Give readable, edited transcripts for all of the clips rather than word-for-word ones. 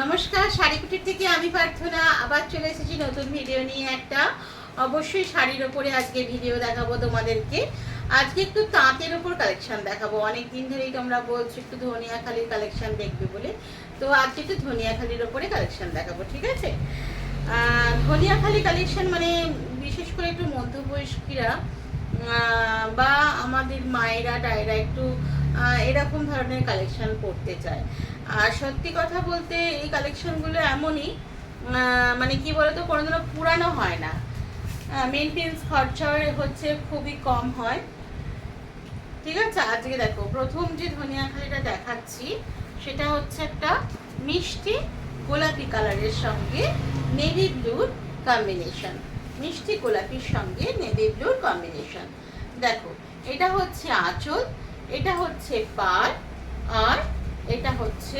নমস্কার, শাড়ি কুটির থেকে আমি প্রার্থনা আবার চলে এসেছি নতুন ভিডিও নিয়ে। একটা অবশ্যই শাড়ির ওপরে আজকে ভিডিও দেখাবো তোমাদেরকে। আজকে একটু তাঁতের ওপর কালেকশন দেখাবো। অনেক দিন ধরেই তোমরা বলছো একটু ধনিয়াখালির কালেকশন দেখবে বলে, তো আজকে একটু ধনিয়াখালির ওপরে কালেকশন দেখাবো, ঠিক আছে? ধনিয়াখালি কালেকশন মানে বিশেষ করে একটু মধ্যবয়স্কীরা বা আমাদের মায়েরা টায়েরা একটু এরকম ধরনের কালেকশন করতে চায়। আর সত্যি কথা বলতে এই কালেকশনগুলো এমনই, মানে কি বলতো, কোনোদিনও পুরানো হয় না, মেনটেন্স খরচা হচ্ছে খুবই কম হয়, ঠিক আছে? আজকে দেখো প্রথম যে ধনিয়াখালিটা দেখাচ্ছি সেটা হচ্ছে একটা মিষ্টি গোলাপি কালারের সঙ্গে নেভি ব্লুর কম্বিনেশন। মিষ্টি গোলাপির সঙ্গে নেভি ব্লুর কম্বিনেশন। দেখো এটা হচ্ছে আঁচল, এটা হচ্ছে পাড়, আর এটা হচ্ছে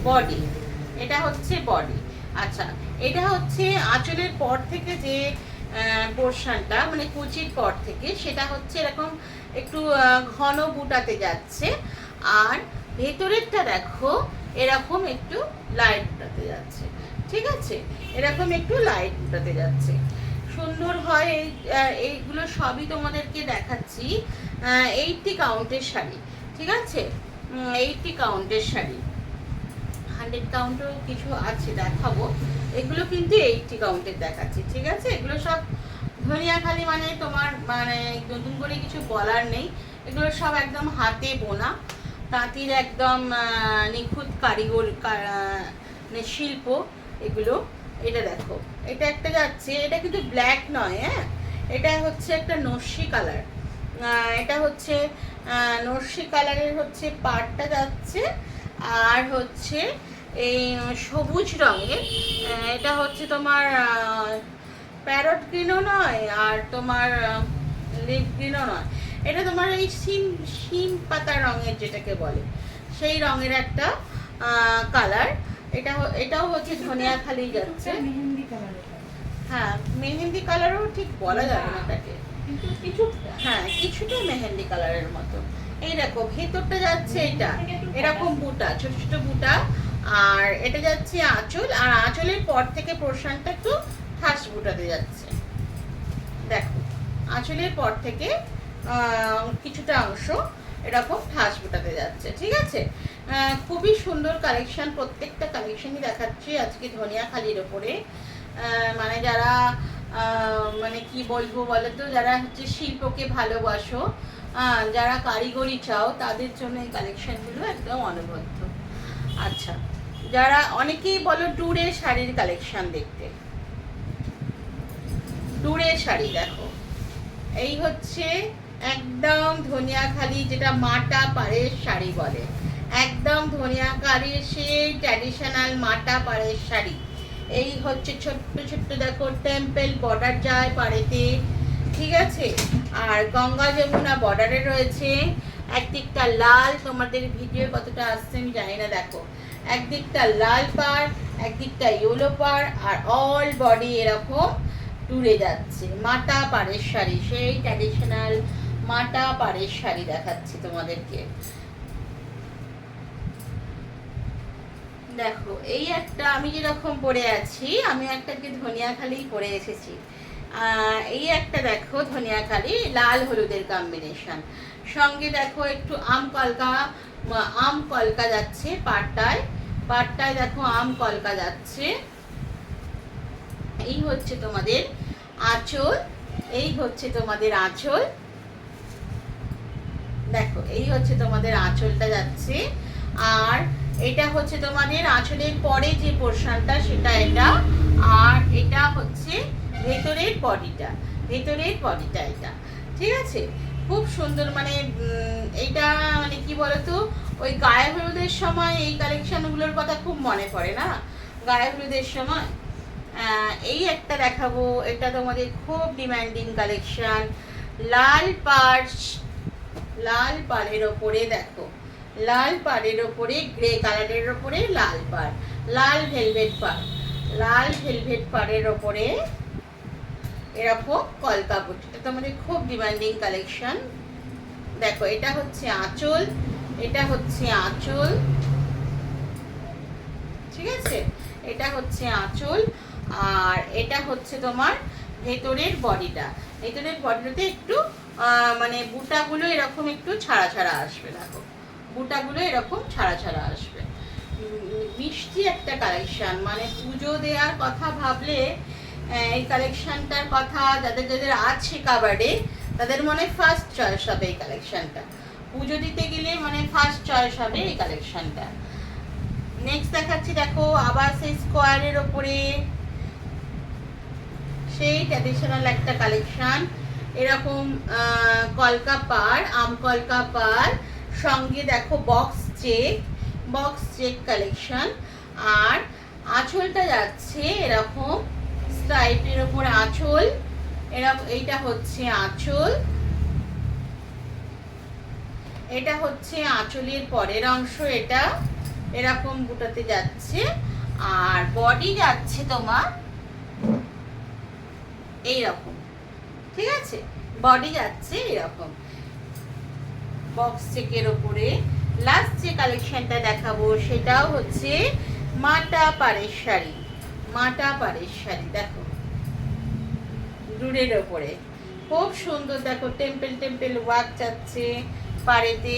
বডি। এটা হচ্ছে বডি। আচ্ছা, এটা হচ্ছে আঁচলের পর থেকে যে পোর্শনটা, মানে কুচির পর থেকে, সেটা হচ্ছে এরকম একটু ঘন বুটাতে যাচ্ছে। আর ভেতরেরটা দেখো এরকম একটু লাইট বুটাতে যাচ্ছে, ঠিক আছে? এরকম একটু লাইট বুটাতে যাচ্ছে, সুন্দর হয়। এইগুলো সবই তোমাদেরকে দেখাচ্ছি 80 কাউন্টের শাড়ি, ঠিক আছে? 80 কাউন্টের শাড়ি, 100 কাউন্টও কিছু আছে দেখাবো। এগুলো কিন্তু 80 কাউন্টের দেখাচ্ছি, ঠিক আছে? এগুলো সব ধনিয়াখালি, মানে তোমার মানে নতুন করে কিছু বলার নেই। এগুলো সব একদম হাতে বোনা তাঁতির একদম নিখুঁত কারিগর মানে শিল্প এগুলো। এটা দেখো, এটা একটা যাচ্ছে, এটা কিন্তু ব্ল্যাক নয়, হ্যাঁ, এটা হচ্ছে একটা নস্যি কালার। এটা হচ্ছে নস্যি কালারের হচ্ছে পাড়টা যাচ্ছে, আর হচ্ছে এই সবুজ রঙের, এটা হচ্ছে তোমার প্যারট গ্রিনও নয় আর তোমার লিপ গ্রিনও নয়, এটা তোমার এই শিম পাতা রঙের যেটাকে বলে সেই রঙের একটা কালার। এটাও হচ্ছে ধনিয়াখালি যাচ্ছে। হ্যাঁ, মেহেন্দি কালারও ঠিক বলা যাবে না এটাকে, হ্যাঁ কিছুটা মেহেন্দি কালারের মতো। এই দেখো ভেতরটা যাচ্ছে এটা এরকম বুটা, ছোট ছোট বুটা। আর এটা যাচ্ছে আঁচল, আর আঁচলের পর থেকে পোর্শনটা একটু ঠাস বুটাতে যাচ্ছে। দেখো আঁচলের পর থেকে কিছুটা অংশ এরকম ঠাস বুটাতে যাচ্ছে, ঠিক আছে? খুবই সুন্দর কালেকশন, প্রত্যেকটা কালেকশনই দেখাচ্ছি আজকে ধনিয়াখালির ওপরে। মানে যারা মানে কি বলবো বলো তো, যারা হচ্ছে শিল্পকে ভালোবাসো, যারা কারিগরি চাও, তাদের জন্য এই কালেকশনগুলো একদম অনবদ্য। আচ্ছা, যারা অনেকেই বলো ট্যুরের শাড়ির কালেকশন দেখতে, ট্যুরের শাড়ি দেখো, এই হচ্ছে একদম ধনিয়াখালি, যেটা মাটা পাড়ের শাড়ি বলে, একদম ধনিয়াখালির সেই ট্র্যাডিশনাল মাটা পাড়ের শাড়ি। এই হচ্ছে ছোট্ট ছোট্ট দেখো টেম্পল বর্ডার যায় পাড়েতে, ঠিক আছে? আর গঙ্গা যমুনা বর্ডারে রয়েছে। একদিকটা লাল, তোমাদের ভিডিও কতটা আসছে আমি জানি না, দেখো একদিকটা লাল পাড়, একদিকটা ইয়েলো পাড়, আর অল বডি এরকম টুরে যাচ্ছে। মাটা পাড়ের শাড়ি, সেই ট্র্যাডিশনাল মাটা পাড়ের শাড়ি দেখাচ্ছি তোমাদেরকে। দেখো এই একটা আমি যেরকম পরে আছি, আমি একটা কি ধনিয়াখালি পরে এসেছি। এই একটা দেখো ধনিয়াখালি লাল হলুদের কম্বিনেশন, সঙ্গে দেখো একটু আম কলকা যাচ্ছে পাড়টায়, পাড়টায় দেখো আম কলকা যাচ্ছে। এই হচ্ছে তোমাদের আঁচল, এই হচ্ছে তোমাদের আঁচল, দেখো এই হচ্ছে তোমাদের আঁচলটা যাচ্ছে। আর এটা হচ্ছে তোমাদের আঁচলের পরে যে পোর্শনটা সেটা এটা, আর এটা হচ্ছে ভেতরের বডিটা, ভেতরের বডিটা এটা, ঠিক আছে? খুব সুন্দর, মানে এইটা মানে কি বলতো, ওই গায়ে হলুদের সময় এই কালেকশনগুলোর কথা খুব মনে পড়ে না, গায়ে হলুদের সময়। এই একটা দেখাবো, এটা তোমাদের খুব ডিমান্ডিং কালেকশন, লাল পাড়, লাল পাড়ের ওপরে দেখো, লাল পাড়ের ওপরে গ্রে কালারের ওপরে লাল পাড়, লাল ভেলভেট পাড়, লাল ভেলভেট পাড়ের ওপরে এরকম কলকা বুটি। এটা তোমাদের খুব ডিমান্ডিং কালেকশন। দেখো এটা হচ্ছে আঁচল, এটা হচ্ছে আঁচল, এটা হচ্ছে আঁচল, আর এটা হচ্ছে তোমার ভেতরের বডিটা। ভেতরের বডিটাতে একটু মানে বুটাগুলো এরকম একটু ছাড়া ছাড়া আসবে, দেখো বুটাগুলো এরকম ছাড়া ছাড়া আসবে। মিষ্টি একটা কালেকশন, মানে পুজো দেওয়ার কথা ভাবলে এই কালেকশনটার কথা যাদের যাদের আছে কাবার্ডে তাদের মনে ফার্স্ট চয়েস হবে এই কালেকশনটা। পুজো দিতে গেলে মানে ফার্স্ট চয়েস হবে এই কালেকশনটা। নেক্সট দেখাচ্ছি, দেখো আবার সেই স্কোয়ারের ওপরে সেই ট্র্যাডিশনাল একটা কালেকশন। এরকম কলকা পার, আম কলকা পার, সঙ্গে দেখো বক্স চেক কালেকশন। আর আঁচলটা যাচ্ছে এরকম স্ট্রাইপের ওপর আঁচল, এরকম এইটা হচ্ছে আঁচল, এটা হচ্ছে আঁচলের পরের অংশ, এটা এরকম বুটাতে যাচ্ছে। আর বডি যাচ্ছে তোমার এইরকম, ঠিক আছে, বডি যাচ্ছে এরকম বক্স চেকের ওপরে। লাস্ট যে কালেকশনটা দেখাবো সেটাও হচ্ছে মাটা পাড়ের শাড়ি, মাটা পাড়ের শাড়ি, দেখো ডুরের ওপরে খুব সুন্দর, দেখো টেম্পল টেম্পল ওয়ার্ক যাচ্ছে পাড়েতে।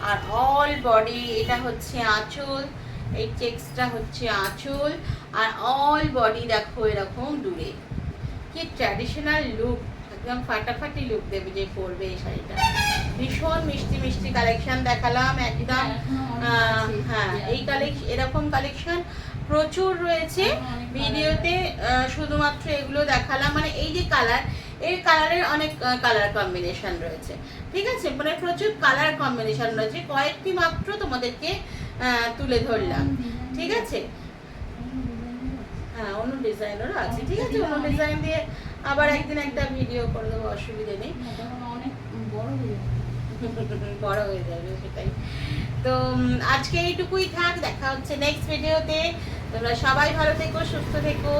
আর অল বডি, এটা হচ্ছে আঁচল, এই চেক্সটা হচ্ছে আঁচল, আর অল বডি দেখো এরকম ডুরে। কি ট্র্যাডিশনাল লুক, একদম ফাটাফাটি লুক দেবে যে পরবে এই শাড়িটা। ভীষণ মিষ্টি মিষ্টি কালেকশন দেখালাম একদম। হ্যাঁ, এই এরকম কালেকশন প্রচুর রয়েছে ভিডিওতে, শুধুমাত্র এগুলো দেখালাম। মানে এই যে কালার, এর কালারের অনেক কালার কম্বিনেশন রয়েছে, ঠিক আছে, মানে প্রচুর কালার কম্বিনেশন রয়েছে, কয়েকটি মাত্র তোমাদেরকে তুলে ধরলাম, ঠিক আছে। হ্যাঁ, অন্য ডিজাইনেরও আছে, ঠিক আছে, অন্য ডিজাইন দিয়ে আবার একদিন একটা ভিডিও করে দেবো, অসুবিধে নেই, অনেক বড় হয়ে যাবে সেটাই। তো আজকে এইটুকুই থাক, দেখা হচ্ছে নেক্সট ভিডিওতে। তোমরা সবাই ভালো থেকো, সুস্থ থেকো।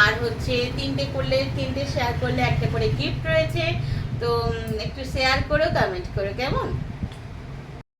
আর হচ্ছে তিনটে শেয়ার করলে একটা করে গিফট রয়েছে, তো একটু শেয়ার করো, কমেন্ট করো, কেমন।